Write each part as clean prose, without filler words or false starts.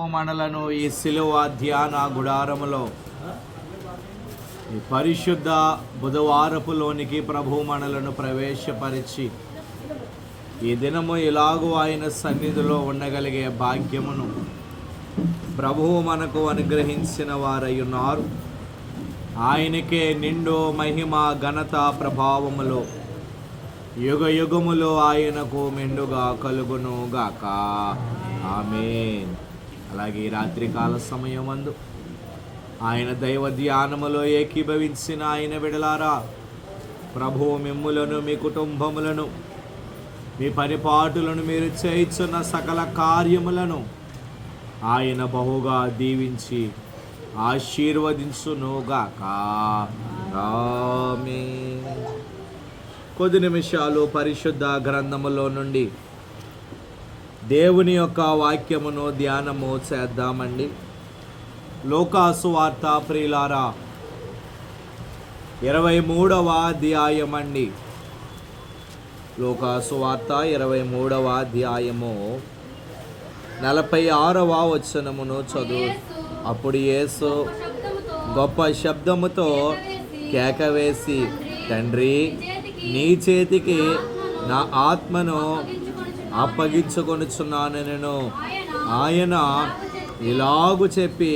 మనలను ఈ శిలువ ధ్యాన గుడారములో ఈ పరిశుద్ధ బుధవారపులోనికి ప్రభు మనలను ప్రవేశపరిచి ఈ దినము ఇలాగూ ఆయన సన్నిధిలో ఉండగలిగే భాగ్యమును ప్రభువు మనకు అనుగ్రహించిన వారై ఉన్నారు. ఆయనకే నిండు మహిమ ఘనత ప్రభావములో యుగ యుగములో ఆయనకు మెండుగా కలుగును గాక. ఆమేన్. అలాగే ఈ రాత్రికాల సమయమందు ఆయన దైవ ధ్యానములో ఏకీభవించిన ఆయన విడలారా, ప్రభువు మిమ్ములను, మీ కుటుంబములను, మీ పరిపాటులను, మీరు చేయుచున్న సకల కార్యములను ఆయన బహుగా దీవించి ఆశీర్వదించునుగాక. ఆమేన్. కొద్ది నిమిషాలు పరిశుద్ధ గ్రంథములో నుండి దేవుని యొక్క వాక్యమును ధ్యానము చేద్దామండి. లోకాసు వార్త ప్రియులారా 23వ అధ్యాయం అండి. లోకాసు వార్త 23వ అధ్యాయము 46వ వచనమును చదువు. అప్పుడు యేసు గొప్ప శబ్దముతో కేకవేసి, తండ్రి, నీ చేతికి నా ఆత్మను అప్పగించుకొనుచున్నాను నేను. ఆయన ఇలాగు చెప్పి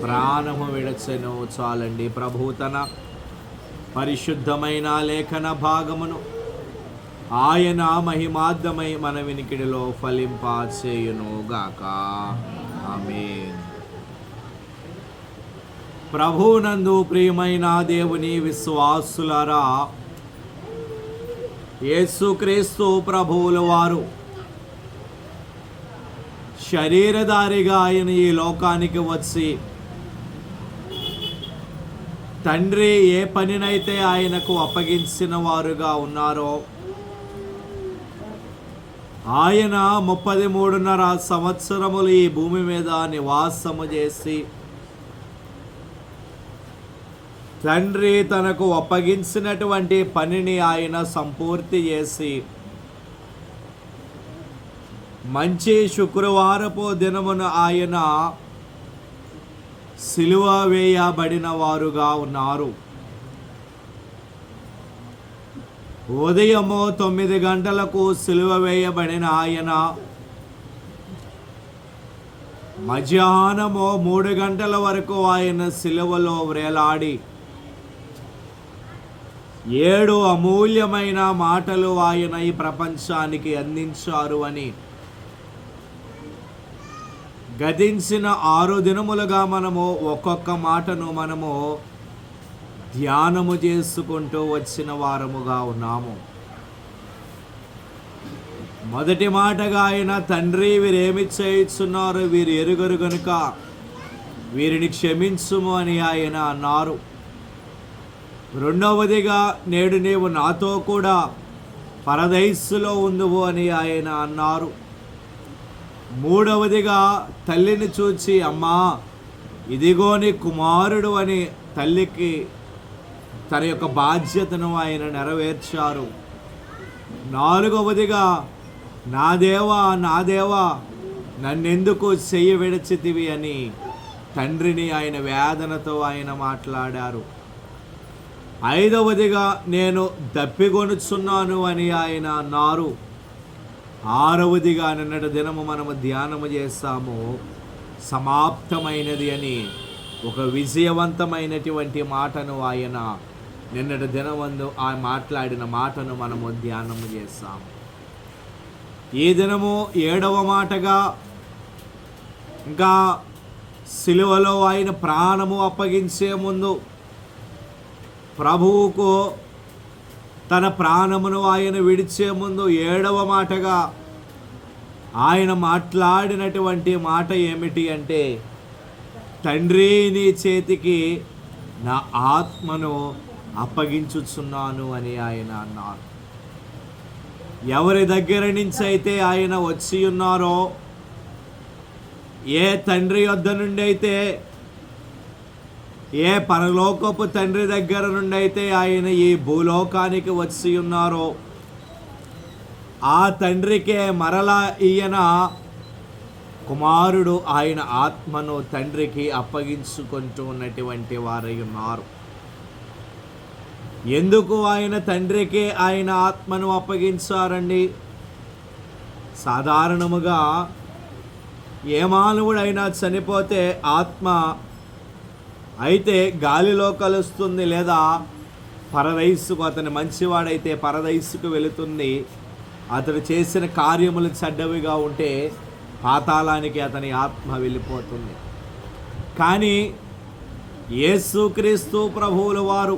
ప్రాణము విడచెను. చాలండి. ప్రభు తన పరిశుద్ధమైన లేఖన భాగమును ఆయన మహిమార్థమై మన వినికిడిలో ఫలింపచేయునుగాక. ఆమేన్. ప్రభువునందు ప్రియమైన దేవుని విశ్వాసులారా, యేసుక్రీస్తు ప్రభువుల వారు శరీరధారిగా ఆయన ఈ లోకానికి వచ్చి తండ్రి ఏ పనినైతే ఆయనకు అప్పగించిన వారుగా ఉన్నారో ఆయన 33.5 సంవత్సరములు ఈ భూమి మీద నివాసము చేసి తండ్రి తనకు అప్పగించినటువంటి పనిని ఆయన సంపూర్తి చేసి మంచి శుక్రవారపు దినమున ఆయన సిలువ వేయబడిన వారుగా ఉన్నారు. ఉదయము 9 గంటలకు సిలువ వేయబడిన ఆయన మధ్యాహ్నము 3 గంటల వరకు ఆయన సిలువలో వ్రేలాడి 7 అమూల్యమైన మాటలు ఆయన ఈ ప్రపంచానికి అందించారు అని గతించిన 6 దినములుగా మనము ఒక్కొక్క మాటను మనము ధ్యానము చేసుకుంటూ వచ్చిన వారముగా ఉన్నాము. మొదటి మాటగా ఆయన, తండ్రి, వీరేమి చేయుచున్నారు, వీరు ఎరుగరు గనుక వీరిని క్షమించుము అని ఆయన అన్నారు. రెండవదిగా, నేడు నీవు నాతో కూడా పరదైస్సులో ఉందువు అని ఆయన అన్నారు. మూడవదిగా, తల్లిని చూచి, అమ్మా, ఇదిగో నీ కుమారుడు అని తల్లికి తన యొక్క బాధ్యతను ఆయన నెరవేర్చారు. నాలుగవదిగా, నా దేవా, నా దేవా, నన్నెందుకు చెయ్యి విడిచితివి అని తండ్రిని ఆయన వేదనతో ఆయన మాట్లాడారు. ఐదవదిగా, నేను దప్పిగొనుచున్నాను అని ఆయన అన్నారు. ఆరవదిగా, నిన్నటి దినము మనము ధ్యానము చేస్తాము, సమాప్తమైనది అని ఒక విజయవంతమైనటువంటి మాటను ఆయన నిన్నటి దినమందు ఆ మాట్లాడిన మాటను మనము ధ్యానము చేస్తాము. ఈ దినము 7వ మాటగా, ఇంకా సిలువలో ఆయన ప్రాణము అప్పగించే ముందు ప్రభువుకు తన ప్రాణమును ఆయన విడిచే ముందు 7వ మాటగా ఆయన మాట్లాడినటువంటి మాట ఏమిటి అంటే, తండ్రి, నీ చేతికి నా ఆత్మను అప్పగించుచున్నాను అని ఆయన అన్నారు. ఎవరి దగ్గర నుంచి అయితే ఆయన వచ్చి ఉన్నారో, ఏ తండ్రి యొద్ద నుండి అయితే, ఏ పరలోకపు తండ్రి దగ్గర నుండి అయితే ఆయన ఈ భూలోకానికి వచ్చి ఉన్నారో, ఆ తండ్రికే మరలా ఈయన కుమారుడు ఆయన ఆత్మను తండ్రికి అప్పగించుకుంటూ ఉన్నటువంటి వారై ఉన్నారు. ఎందుకు ఆయన తండ్రికి ఆయన ఆత్మను అప్పగించారండి? సాధారణముగా ఏ మానవుడైనా చనిపోతే ఆత్మ అయితే గాలిలో కలుస్తుంది, లేదా పరదైసుకు, అతను మంచివాడైతే పరదైసుకు వెళుతుంది. అతడు చేసిన కార్యములు చెడ్డవిగా ఉంటే పాతాళానికి అతని ఆత్మ వెళ్ళిపోతుంది. కానీ యేసుక్రీస్తు ప్రభువుల వారు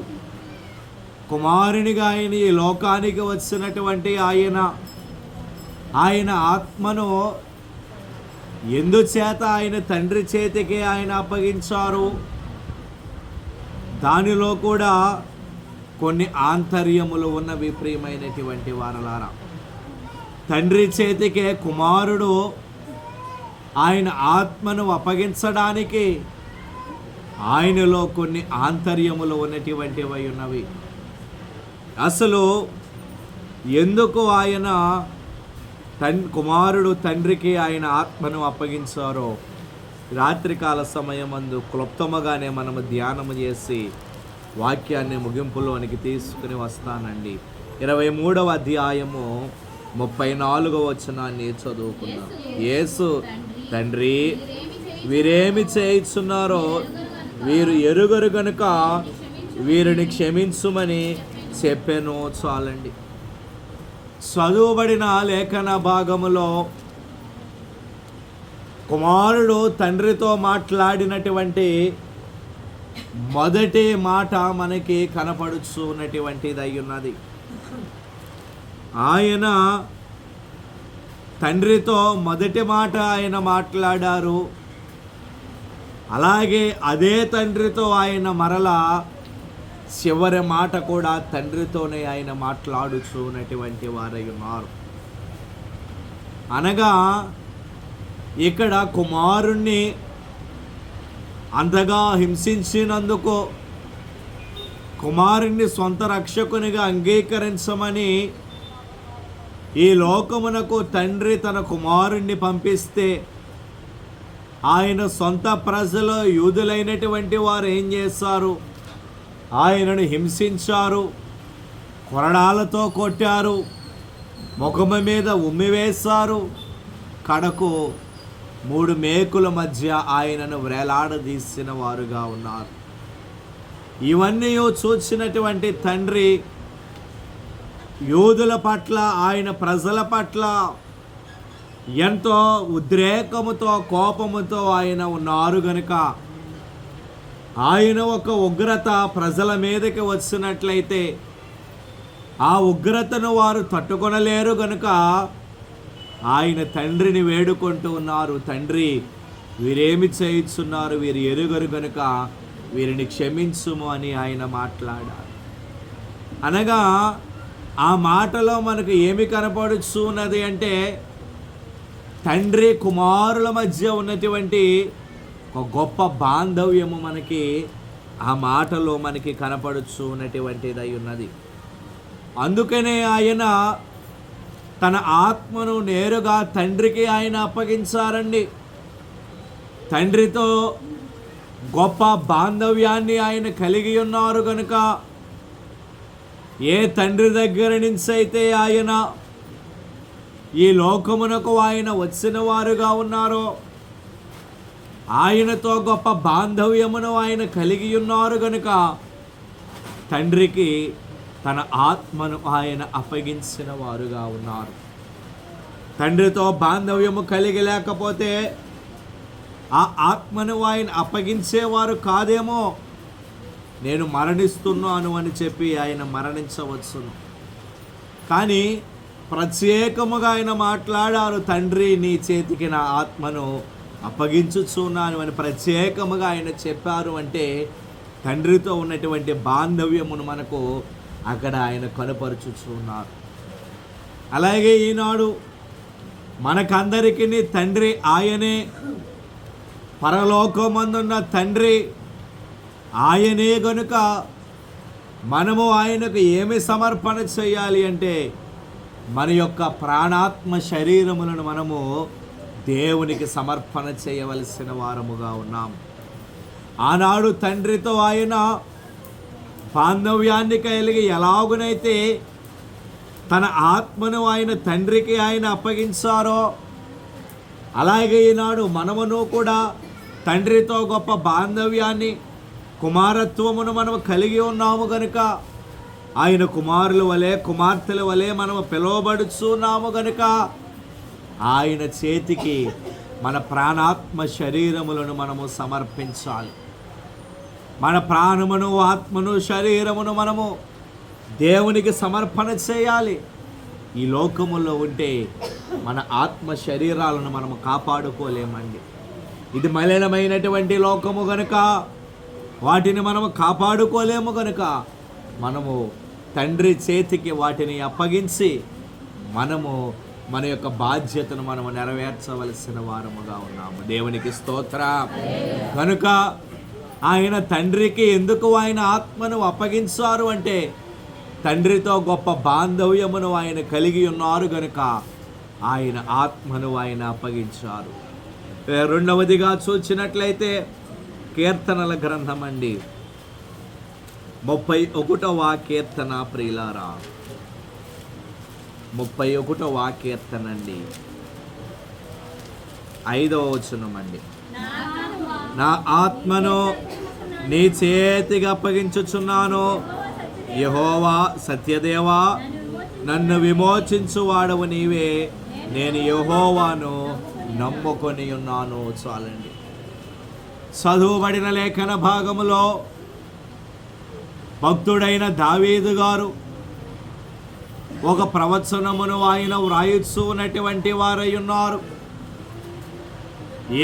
కుమారునిగా ఆయన ఈ లోకానికి వచ్చినటువంటి ఆయన ఆత్మను ఎందుచేత ఆయన తండ్రి చేతికి ఆయన అప్పగించారు? దానిలో కూడా కొన్ని ఆంతర్యములు ఉన్నవి ప్రియమైనటువంటి వారలారా. తండ్రి చేతికే కుమారుడు ఆయన ఆత్మను అప్పగించడానికి ఆయనలో కొన్ని ఆంతర్యములు ఉన్నటువంటివై ఉన్నవి. అసలు ఎందుకు ఆయన కుమారుడు తండ్రికి ఆయన ఆత్మను అప్పగించారో రాత్రికాల సమయమందు క్లుప్తముగానే మనము ధ్యానము చేసి వాక్యాన్ని ముగింపులోనికి తీసుకుని వస్తానండి. 23వ అధ్యాయము 34వ వచనాన్ని చదువుకుందాం. యేసు, తండ్రి, వీరేమి చేయుచున్నారో వీరు ఎరుగరు గనుక వీరిని క్షమించుమని చెప్పాను. చాలండి. చదువుబడిన లేఖన భాగములో కుమారుడు తండ్రితో మాట్లాడినటువంటి మొదటి మాట మనకి కనపడుచున్నటువంటిది అయి ఉన్నది. ఆయన తండ్రితో మొదటి మాట ఆయన మాట్లాడారు. అలాగే అదే తండ్రితో ఆయన మరలా చివరి మాట కూడా తండ్రితోనే ఆయన మాట్లాడుచున్నటువంటి వారై ఉన్నారు. అనగా ఇక్కడ కుమారుణ్ణి అంతగా హింసించినందుకు కుమారుణ్ణి సొంత రక్షకునిగా అంగీకరించమని ఈ లోకమునకు తండ్రి తన కుమారుణ్ణి పంపిస్తే ఆయన సొంత ప్రజలు యూదులైనటువంటి వారు ఏం చేశారు? ఆయనను హింసించారు, కొరడాలతో కొట్టారు, ముఖము మీద ఉమ్మివేశారు, కడకు 3 మేకుల మధ్య ఆయనను వేలాడదీసిన వారుగా ఉన్నారు. ఇవన్నీ చూసినటువంటి తండ్రి యూదుల పట్ల, ఆయన ప్రజల పట్ల ఎంతో ఉద్రేకముతో, కోపముతో ఆయన ఉన్నారు గనుక ఆయన ఒక ఉగ్రత ప్రజల మీదకి వచ్చినట్లయితే ఆ ఉగ్రతను వారు తట్టుకొనలేరు గనుక ఆయన తండ్రిని వేడుకుంటూ ఉన్నారు. తండ్రి, వీరేమి చేయుచున్నారు, వీరు ఎరుగరు గనుక వీరిని క్షమించుము అని ఆయన మాట్లాడారు. అనగా ఆ మాటలో మనకు ఏమి కనపడుచున్నది అంటే తండ్రి కుమారుల మధ్య ఉన్నటువంటి ఒక గొప్ప బాంధవ్యము మనకి ఆ మాటలో మనకి కనపడుచున్నటువంటిదై ఉన్నది. అందుకనే ఆయన తన ఆత్మను నేరుగా తండ్రికి ఆయన అప్పగించారండి. తండ్రితో గొప్ప బాంధవ్యాన్ని ఆయన కలిగి ఉన్నారు కనుక ఏ తండ్రి దగ్గర నుంచి అయితే ఆయన ఈ లోకమునకు ఆయన వచ్చిన వారుగా ఉన్నారో ఆయనతో గొప్ప బాంధవ్యమును ఆయన కలిగి ఉన్నారు కనుక తండ్రికి తన ఆత్మను ఆయన అప్పగించిన వారుగా ఉన్నారు. తండ్రితో బాంధవ్యము కలిగి లేకపోతే ఆ ఆత్మను ఆయన అప్పగించేవారు కాదేమో, నేను మరణిస్తున్నాను అని చెప్పి ఆయన మరణించవచ్చును. కానీ ప్రత్యేకముగా ఆయన మాట్లాడారు, తండ్రి నీ చేతికి నా ఆత్మను అప్పగించుచున్నాను అని ప్రత్యేకముగా ఆయన చెప్పారు. అంటే తండ్రితో ఉన్నటువంటి బాంధవ్యమును మనకు అక్కడ ఆయన కనపరుచుచున్నారు. అలాగే ఈనాడు మనకందరికీ తండ్రి ఆయనే, పరలోకమందున్న తండ్రి ఆయనే గనుక మనము ఆయనకు ఏమి సమర్పణ చేయాలి అంటే మన యొక్క ప్రాణాత్మ శరీరములను మనము దేవునికి సమర్పణ చేయవలసిన వారముగా ఉన్నాం. ఆనాడు తండ్రితో ఆయన బాంధవ్యాన్ని కలిగి ఎలాగునైతే తన ఆత్మను ఆయన తండ్రికి ఆయన అప్పగించారో, అలాగే ఈనాడు మనమును కూడా తండ్రితో గొప్ప బాంధవ్యాన్ని, కుమారత్వమును మనము కలిగి ఉన్నాము గనుక, ఆయన కుమారుల వలె కుమార్తెల వలె మనము పిలువబడుచున్నాము గనుక, ఆయన చేతికి మన ప్రాణాత్మ శరీరములను మనము సమర్పించాలి. మన ప్రాణమును, ఆత్మను, శరీరమును మనము దేవునికి సమర్పణ చేయాలి. ఈ లోకములో ఉంటే మన ఆత్మ శరీరాలను మనము కాపాడుకోలేమండి. ఇది మలినమైనటువంటి లోకము గనుక వాటిని మనము కాపాడుకోలేము గనుక మనము తండ్రి చేతికి వాటిని అప్పగించి మనము మన యొక్క బాధ్యతను మనము నెరవేర్చవలసిన వారముగా ఉన్నాము. దేవునికి స్తోత్రం. కనుక ఆయన తండ్రికి ఎందుకు ఆయన ఆత్మను అప్పగించారు అంటే, తండ్రితో గొప్ప బాంధవ్యమును ఆయన కలిగి ఉన్నారు గనుక ఆయన ఆత్మను ఆయన అప్పగించారు. రెండవదిగా చూచినట్లయితే కీర్తనల గ్రంథం అండి, 31వ కీర్తన ప్రియులారా, 31వ కీర్తన అండి, 5వ వచనం అండి. నా ఆత్మను నీ చేతికి అప్పగించుచున్నాను, యెహోవా సత్యదేవా నన్ను విమోచించువాడవు నీవే, నేను యెహోవాను నమ్ముకొని ఉన్నాను. చాలండి. చదువుబడిన లేఖన భాగములో భక్తుడైన దావీదు గారు ఒక ప్రవచనమును ఆయన వ్రాయిస్తున్నటువంటి వారై ఉన్నారు.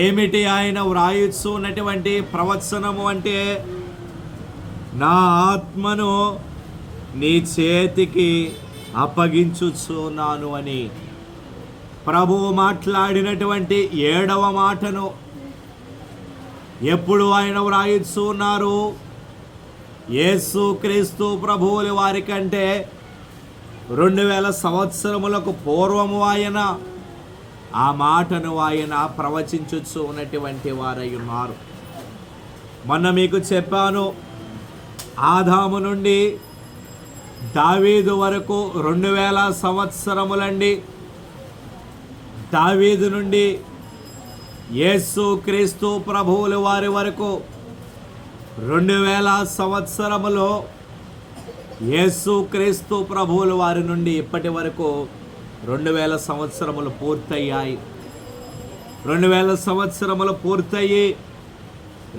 ఏమిటి ఆయన వ్రాయిస్తున్నటువంటి ప్రవచనము అంటే, నా ఆత్మను నీ చేతికి అప్పగించుచున్నాను అని ప్రభువు మాట్లాడినటువంటి 7వ మాటను ఎప్పుడు ఆయన వ్రాయిస్తున్నారు? యేసు క్రీస్తు ప్రభువుల వారి కంటే 2000 సంవత్సరములకు పూర్వము ఆయన ఆ మాటను ఆయన ప్రవచించుచు ఉన్నటువంటి వారై ఉన్నారు. మొన్న మీకు చెప్పాను, ఆదాము నుండి దావీదు వరకు 2000 సంవత్సరములండి. దావీదు నుండి యేసు క్రీస్తు ప్రభువుల వారి వరకు 2000 సంవత్సరములో, యేసు క్రీస్తు ప్రభువుల వారి నుండి ఇప్పటి వరకు 2000 సంవత్సరములు పూర్తయ్యాయి. 2000 సంవత్సరములు పూర్తయ్యి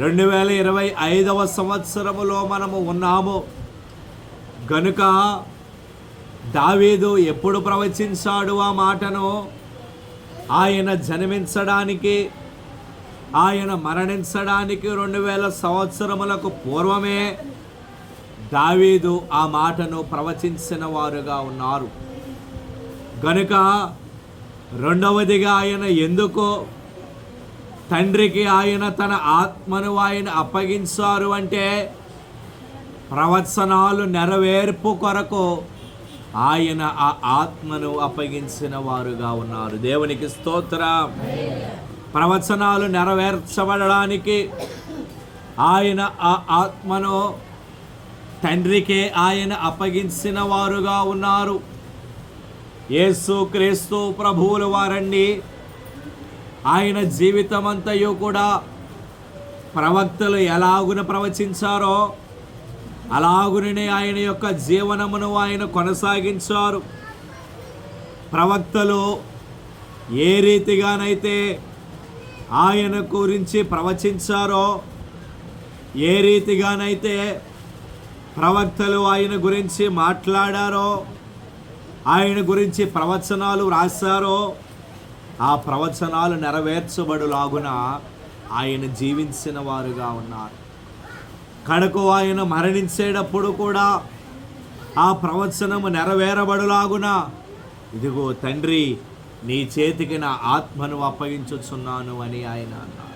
2025వ సంవత్సరములో మనము ఉన్నాము గనుక దావీదు ఎప్పుడు ప్రవచించాడు ఆ మాటను? ఆయన జన్మించడానికి, ఆయన మరణించడానికి 2000 సంవత్సరములకు పూర్వమే దావీదు ఆ మాటను ప్రవచించిన వారుగా ఉన్నారు. గనుక రెండవదిగా ఆయన ఎందుకు తండ్రికి ఆయన తన ఆత్మను ఆయన అప్పగించారు అంటే, ప్రవచనాలు నెరవేర్పు కొరకు ఆయన ఆ ఆత్మను అప్పగించిన వారుగా ఉన్నారు. దేవునికి స్తోత్రం. ప్రవచనాలు నెరవేర్చబడడానికి ఆయన ఆ ఆత్మను తండ్రికే ఆయన అప్పగించిన వారుగా ఉన్నారు. యేసు క్రీస్తు ప్రభువుల వారండి, ఆయన జీవితమంతయు కూడా ప్రవక్తలు ఎలాగున ప్రవచించారో అలాగునే ఆయన యొక్క జీవనమును ఆయన కొనసాగించారు. ప్రవక్తలు ఏ రీతిగానైతే ఆయన గురించి ప్రవచించారో, ఏ రీతిగానైతే ప్రవక్తలు ఆయన గురించి మాట్లాడారో, ఆయన గురించి ప్రవచనాలు రాశారో, ఆ ప్రవచనాలు నెరవేర్చబడులాగున ఆయన జీవించిన వారుగా ఉన్నారు. కడకు ఆయన మరణించేటప్పుడు కూడా ఆ ప్రవచనము నెరవేరబడులాగున, ఇదిగో తండ్రి నీ చేతికి నా ఆత్మను అప్పగించుచున్నాను అని ఆయన అన్నారు.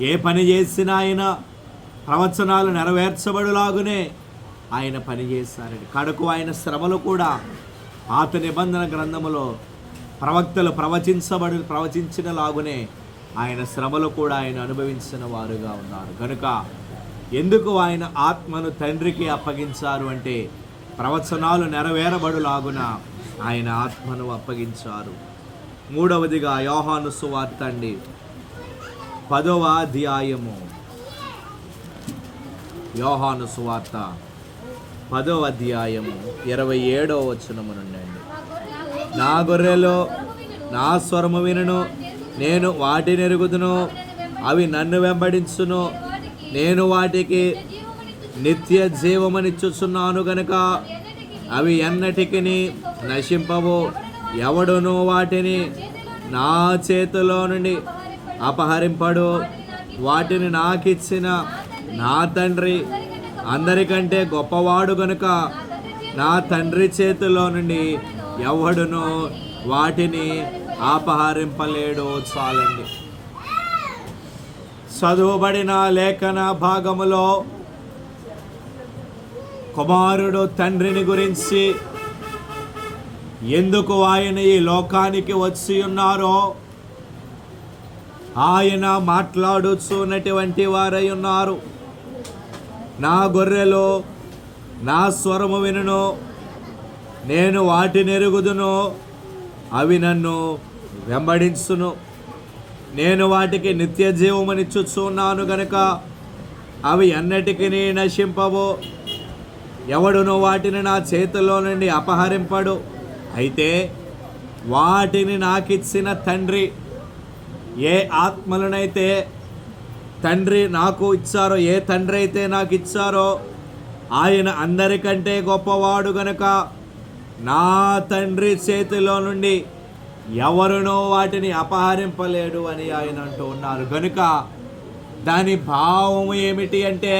ఏ పని చేసినా ఆయన ప్రవచనాలు నెరవేర్చబడులాగునే ఆయన పని చేశారండి. కడకు ఆయన శ్రమలు కూడా పాత నిబంధన గ్రంథములో ప్రవక్తలు ప్రవచించిన లాగునే ఆయన శ్రమలు కూడా ఆయన అనుభవించిన వారుగా ఉన్నారు. కనుక ఎందుకు ఆయన ఆత్మను తండ్రికి అప్పగించారు అంటే ప్రవచనాలు నెరవేరబడులాగున ఆయన ఆత్మను అప్పగించారు. మూడవదిగా యోహాను సువార్త అండి, 10వ అధ్యాయము. యోహాను సువార్త 10వ అధ్యాయము 27వ వచనము నుండి అండి. నా గొర్రెలు నా స్వరము వినును, నేను వాటిని ఎరుగుదును, అవి నన్ను వెంబడించును, నేను వాటికి నిత్య జీవమనిచ్చుచున్నాను గనుక అవి ఎన్నటికి నశింపవు, ఎవడును వాటిని నా చేతిలో నుండి అపహరింపడు. వాటిని నాకిచ్చిన నా తండ్రి అందరికంటే గొప్పవాడు గనుక నా తండ్రి చేతిలో నుండి ఎవడును వాటిని అపహరింపలేడు. చాలండి. చదువుబడిన లేఖన భాగములో కుమారుడు తండ్రిని గురించి, ఎందుకు ఆయన ఈ లోకానికి వచ్చి ఉన్నారో ఆయన మాట్లాడుచున్నటువంటి వారై ఉన్నారు. నా గొర్రెలు నా స్వరము వినును, నేను వాటిని ఎరుగుదును, అవి నన్ను వెంబడించును, నేను వాటికి నిత్య జీవమనిచ్చుచున్నాను గనుక అవి ఎన్నటికి నశింపవు, ఎవడును వాటిని నా చేతిలో నుండి అపహరింపడు. అయితే వాటిని నాకిచ్చిన తండ్రి, ఏ ఆత్మలనైతే తండ్రి నాకు ఇచ్చారో, ఏ తండ్రి అయితే నాకు ఇచ్చారో ఆయన అందరికంటే గొప్పవాడు గనుక నా తండ్రి చేతిలో నుండి ఎవరునో వాటిని అపహరింపలేడు అని ఆయన అంటూ ఉన్నారు. కనుక దాని భావం ఏమిటి అంటే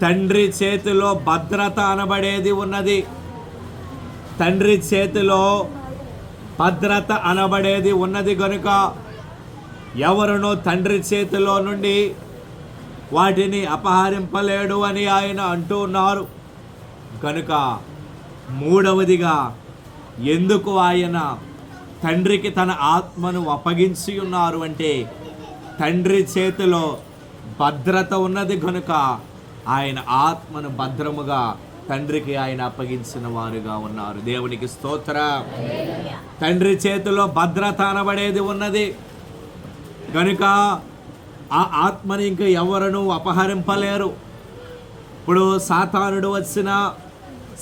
తండ్రి చేతిలో భద్రత అనబడేది ఉన్నది. తండ్రి చేతిలో భద్రత అనబడేది ఉన్నది కనుక ఎవరునో తండ్రి చేతిలో నుండి వాటిని అపహరింపలేడు అని ఆయన అంటూ ఉన్నారు. కనుక మూడవదిగా ఎందుకు ఆయన తండ్రికి తన ఆత్మను అప్పగించి ఉన్నారు అంటే తండ్రి చేతిలో భద్రత ఉన్నది కనుక ఆయన ఆత్మను భద్రముగా తండ్రికి ఆయన అప్పగించిన వారుగా ఉన్నారు. దేవునికి స్తోత్రం. తండ్రి చేతిలో భద్రత అనబడేది ఉన్నది కనుక ఆ ఆత్మని ఇంకా ఎవరును అపహరింపలేరు. ఇప్పుడు సాతానుడు వచ్చినా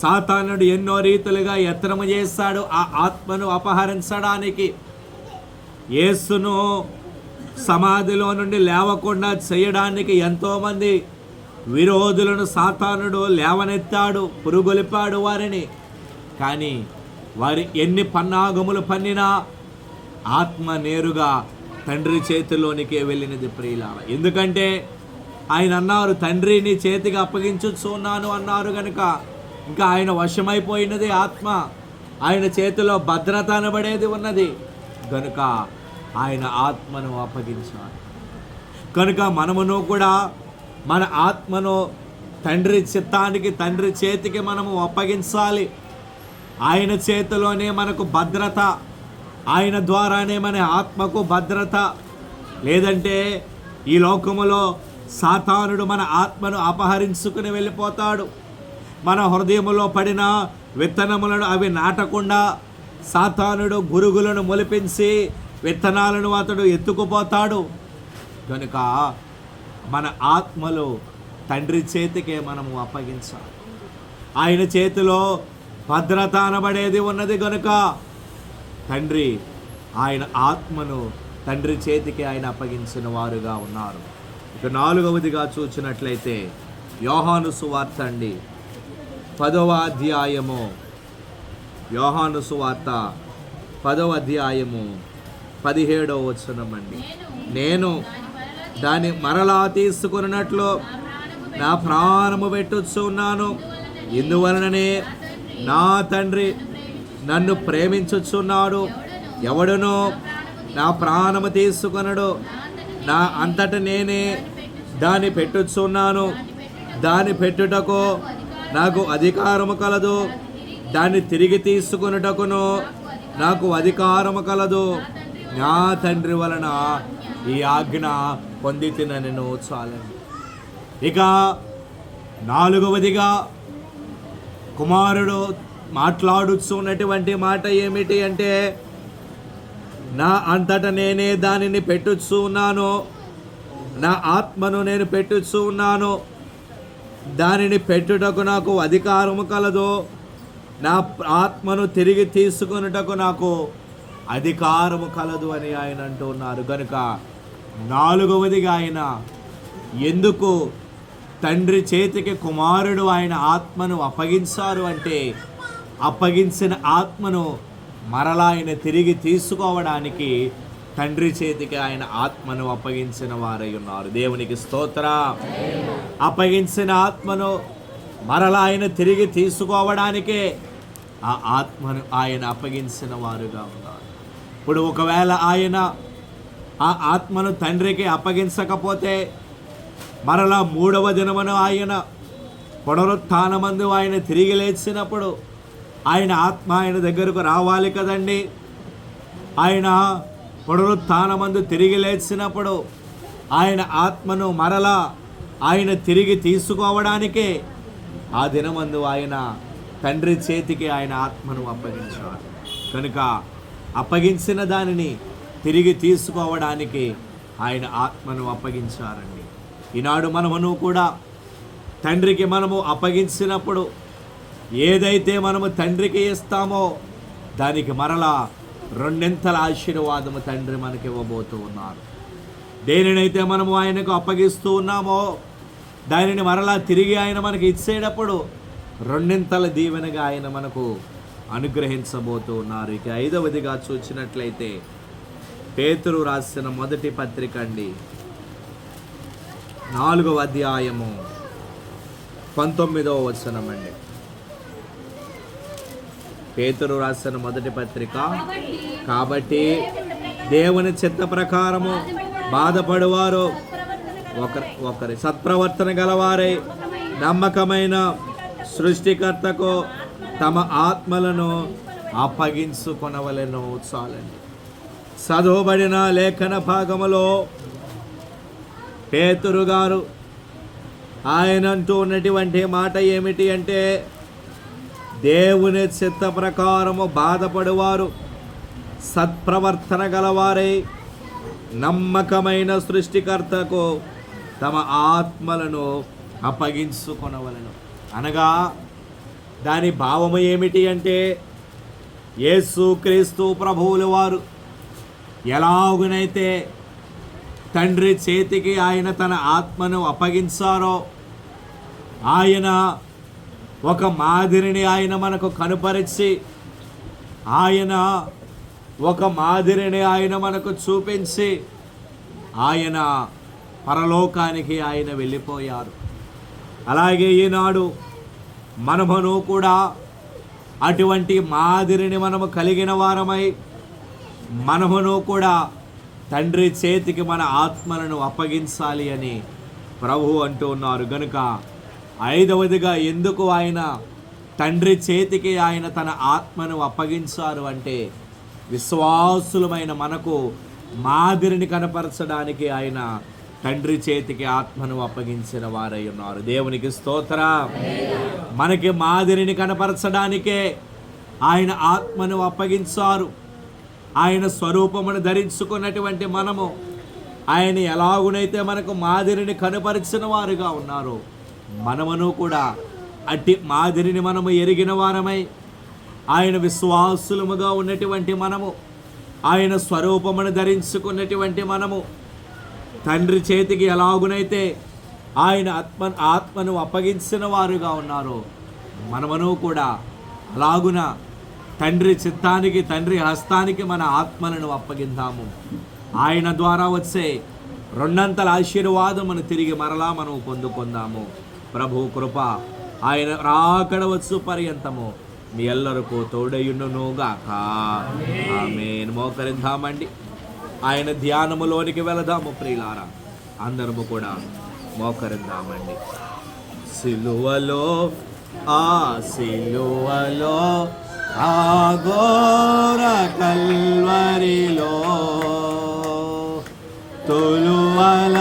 సాతానుడు ఎన్నో రీతులుగా యత్నము చేస్తాడు ఆ ఆత్మను అపహరించడానికి. యేసును సమాధిలో నుండి లేవకుండా చేయడానికి ఎంతోమంది విరోధులను సాతానుడు లేవనెత్తాడు, పురుగొలిపాడు వారిని. కానీ వారి ఎన్ని పన్నాగములు పన్నినా ఆత్మ నేరుగా తండ్రి చేతిలోనికే వెళ్ళినది ప్రియులార. ఎందుకంటే ఆయన అన్నారు, తండ్రి నీ చేతికి అప్పగించుచున్నాను అన్నారు కనుక ఇంకా ఆయన వశమైపోయినది ఆత్మ. ఆయన చేతిలో భద్రత అనబడేది ఉన్నది కనుక ఆయన ఆత్మను అప్పగించారు. కనుక మనమును కూడా మన ఆత్మను తండ్రి చిత్తానికి, తండ్రి చేతికి మనము అప్పగించాలి. ఆయన చేతిలోనే మనకు భద్రత, ఆయన ద్వారానే మన ఆత్మకు భద్రత. లేదంటే ఈ లోకములో సాతానుడు మన ఆత్మను అపహరించుకుని వెళ్ళిపోతాడు. మన హృదయములో పడిన విత్తనములను అవి నాటకుండా సాతానుడు గురుగులను మొలిపించి విత్తనాలను అతడు ఎత్తుకుపోతాడు. కనుక మన ఆత్మలు తండ్రి చేతికే మనము అప్పగించాలి. ఆయన చేతిలో భద్రత అనబడేది ఉన్నది కనుక తండ్రి ఆయన ఆత్మను తండ్రి చేతికి ఆయన అప్పగించిన వారుగా ఉన్నారు. ఇక నాలుగవదిగా చూసినట్లయితే యోహాను సువార్త అండి, 10వ అధ్యాయము. యోహాను సువార్త 10వ అధ్యాయము 17వ వచనం అండి. నేను దాన్ని మరలా తీసుకున్నట్లు నా ప్రాణము పెట్టుచున్నాను, ఇందువలననే నా తండ్రి నన్ను ప్రేమించుచున్నాడు, ఎవడునో నా ప్రాణము తీసుకొనడు. నా అంతట నేనే దాన్ని పెట్టుచున్నాను, దాన్ని పెట్టుటకు నాకు అధికారము కలదు, దాన్ని తిరిగి తీసుకొనుటకును నాకు అధికారము కలదు, నా తండ్రి వలన ఈ ఆజ్ఞ పొందితిన నేను చాలండి. ఇక 4వదిగా కుమారుడు మాట్లాడుచున్నటువంటి మాట ఏమిటి అంటే, నా అంతటా నేనే దానిని పెట్టుచూ ఉన్నాను, నా ఆత్మను నేను పెట్టుచూ ఉన్నాను, దానిని పెట్టుటకు నాకు అధికారము కలదు, నా ఆత్మను తిరిగి తీసుకొనుటకు నాకు అధికారము కలదు అని ఆయన అంటున్నారు. కనుక 4వదిగా ఆయన ఎందుకు తండ్రి చేతికి కుమారుడు ఆయన ఆత్మను అప్పగించారు అంటే, అప్పగించిన ఆత్మను మరలా ఆయన తిరిగి తీసుకోవడానికి తండ్రి చేతికి ఆయన ఆత్మను అప్పగించిన వారై ఉన్నారు. దేవునికి స్తోత్రం. అప్పగించిన ఆత్మను మరలా ఆయన తిరిగి తీసుకోవడానికే ఆ ఆత్మను ఆయన అప్పగించిన వారుగా ఉన్నారు. ఇప్పుడు ఒకవేళ ఆయన ఆ ఆత్మను తండ్రికి అప్పగించకపోతే మరలా 3వ దినమున ఆయన పునరుత్థానమందు ఆయన తిరిగి లేచినప్పుడు ఆయన ఆత్మ ఆయన దగ్గరకు రావాలి కదండి. ఆయన పునరుత్థానమందు తిరిగి లేచినప్పుడు ఆయన ఆత్మను మరలా ఆయన తిరిగి తీసుకోవడానికే ఆ దినమందు ఆయన తండ్రి చేతికి ఆయన ఆత్మను అప్పగించారు. కనుక అప్పగించిన దానిని తిరిగి తీసుకోవడానికి ఆయన ఆత్మను అప్పగించారండి. ఈనాడు మనమును కూడా తండ్రికి మనము అప్పగించినప్పుడు ఏదైతే మనము తండ్రికి ఇస్తామో దానికి మరలా 2 ఆశీర్వాదము తండ్రి మనకి ఇవ్వబోతూ ఉన్నారు. దేనినైతే మనము ఆయనకు అప్పగిస్తూ ఉన్నామో దానిని మరలా తిరిగి ఆయన మనకి ఇచ్చేటప్పుడు 2 దీవెనగా ఆయన మనకు అనుగ్రహించబోతూ ఉన్నారు. ఇక 5వదిగా చూసినట్లయితే పేతురు రాసిన మొదటి పత్రిక అండి, 4వ అధ్యాయము 19వ వచనం అండి. పేతురు రాసిన మొదటి పత్రిక, కాబట్టి దేవుని చిత్త ప్రకారము బాధపడువారు ఒకరి సత్ప్రవర్తన గలవారై నమ్మకమైన సృష్టికర్తకు తమ ఆత్మలను అప్పగించుకొనవలెను. చాలండి. చదువుబడిన లేఖన భాగములో పేతురు గారు ఆయన అంటూ ఉన్నటువంటి మాట ఏమిటి అంటే, దేవుని చిత్త ప్రకారము బాధపడువారు సత్ప్రవర్తన గలవారై నమ్మకమైన సృష్టికర్తకు తమ ఆత్మలను అప్పగించుకొనవలెను. అనగా దాని భావము ఏమిటి అంటే, యేసుక్రీస్తు ప్రభువుల వారు ఎలాగునైతే తండ్రి చేతికి ఆయన తన ఆత్మను అప్పగించారో, ఆయన ఒక మాదిరిని ఆయన మనకు కనుపరిచి, ఆయన ఒక మాదిరిని ఆయన మనకు చూపించి ఆయన పరలోకానికి ఆయన వెళ్ళిపోయారు. అలాగే ఈనాడు మనమును కూడా అటువంటి మాదిరిని మనము కలిగిన వారమై మనమును కూడా తండ్రి చేతికి మన ఆత్మలను అప్పగించాలి అని ప్రభువు అంటూ ఉన్నారు. గనుక 5వదిగా ఎందుకు ఆయన తండ్రి చేతికి ఆయన తన ఆత్మను అప్పగించారు అంటే, విశ్వాసులమైన మనకు మాదిరిని కనపరచడానికి ఆయన తండ్రి చేతికి ఆత్మను అప్పగించిన వారై ఉన్నారు. దేవునికి స్తోత్రం. మనకి మాదిరిని కనపరచడానికే ఆయన ఆత్మను అప్పగించారు. ఆయన స్వరూపమును ధరించుకున్నటువంటి మనము ఆయన ఎలాగునైతే మనకు మాదిరిని కనపరిచిన వారుగా ఉన్నారో, మనమును కూడా అట్టి మాదిరిని మనము ఎరిగిన వారమై ఆయన విశ్వాసులముగా ఉన్నటువంటి మనము, ఆయన స్వరూపమును ధరించుకున్నటువంటి మనము తండ్రి చేతికి ఎలాగునైతే ఆయన ఆత్మను అప్పగించిన వారుగా ఉన్నారో, మనమును కూడా అలాగున తండ్రి చిత్తానికి, తండ్రి హస్తానికి మన ఆత్మలను అప్పగిందాము. ఆయన ద్వారా వచ్చే 2 ఆశీర్వాదమును తిరిగి మరలా మనం పొందుకుందాము. ప్రభు కృప ఆయన రాకడ వచ్చు పర్యంతము మీ ఎల్లరికూ తోడయుండునుగాక. ఆమేన్. మోకరిద్దామండి, ఆయన ధ్యానములోనికి వెళదాము. ప్రియులారా, అందరము కూడా మోకరిద్దామండి. సిలువలో, ఆ సిలువలో ఆ ఘోర కల్వరిలో తొలువల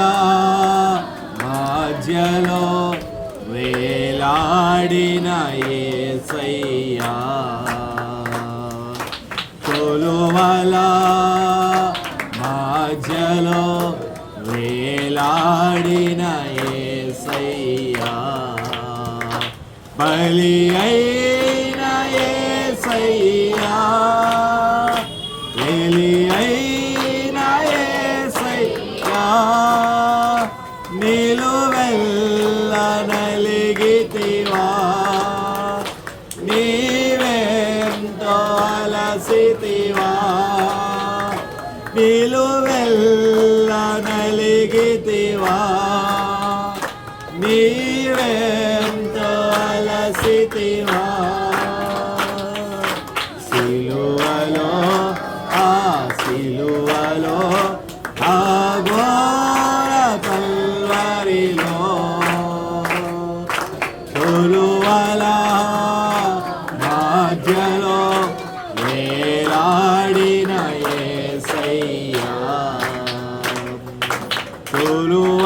మధ్యలో వేలాడిన యేసయ్యా, తొలువల మధ్యలో వేలాడిన యేసయ్యా, బలి అయిన యేసయ్యా, బలి అయిన యేసయ్యా, నిలువెల్ల నలిగితివా, నీవెంతో అలసితివా, నిలువెల్ల నలిగితివా, నీవెంతో అలసితివా, సిలువలో ఆ సిలువలో ఆ ఘోర కల్వరిలో తొలువల మధ్యలో వేలాడిన యేసయ్యా, తొలువల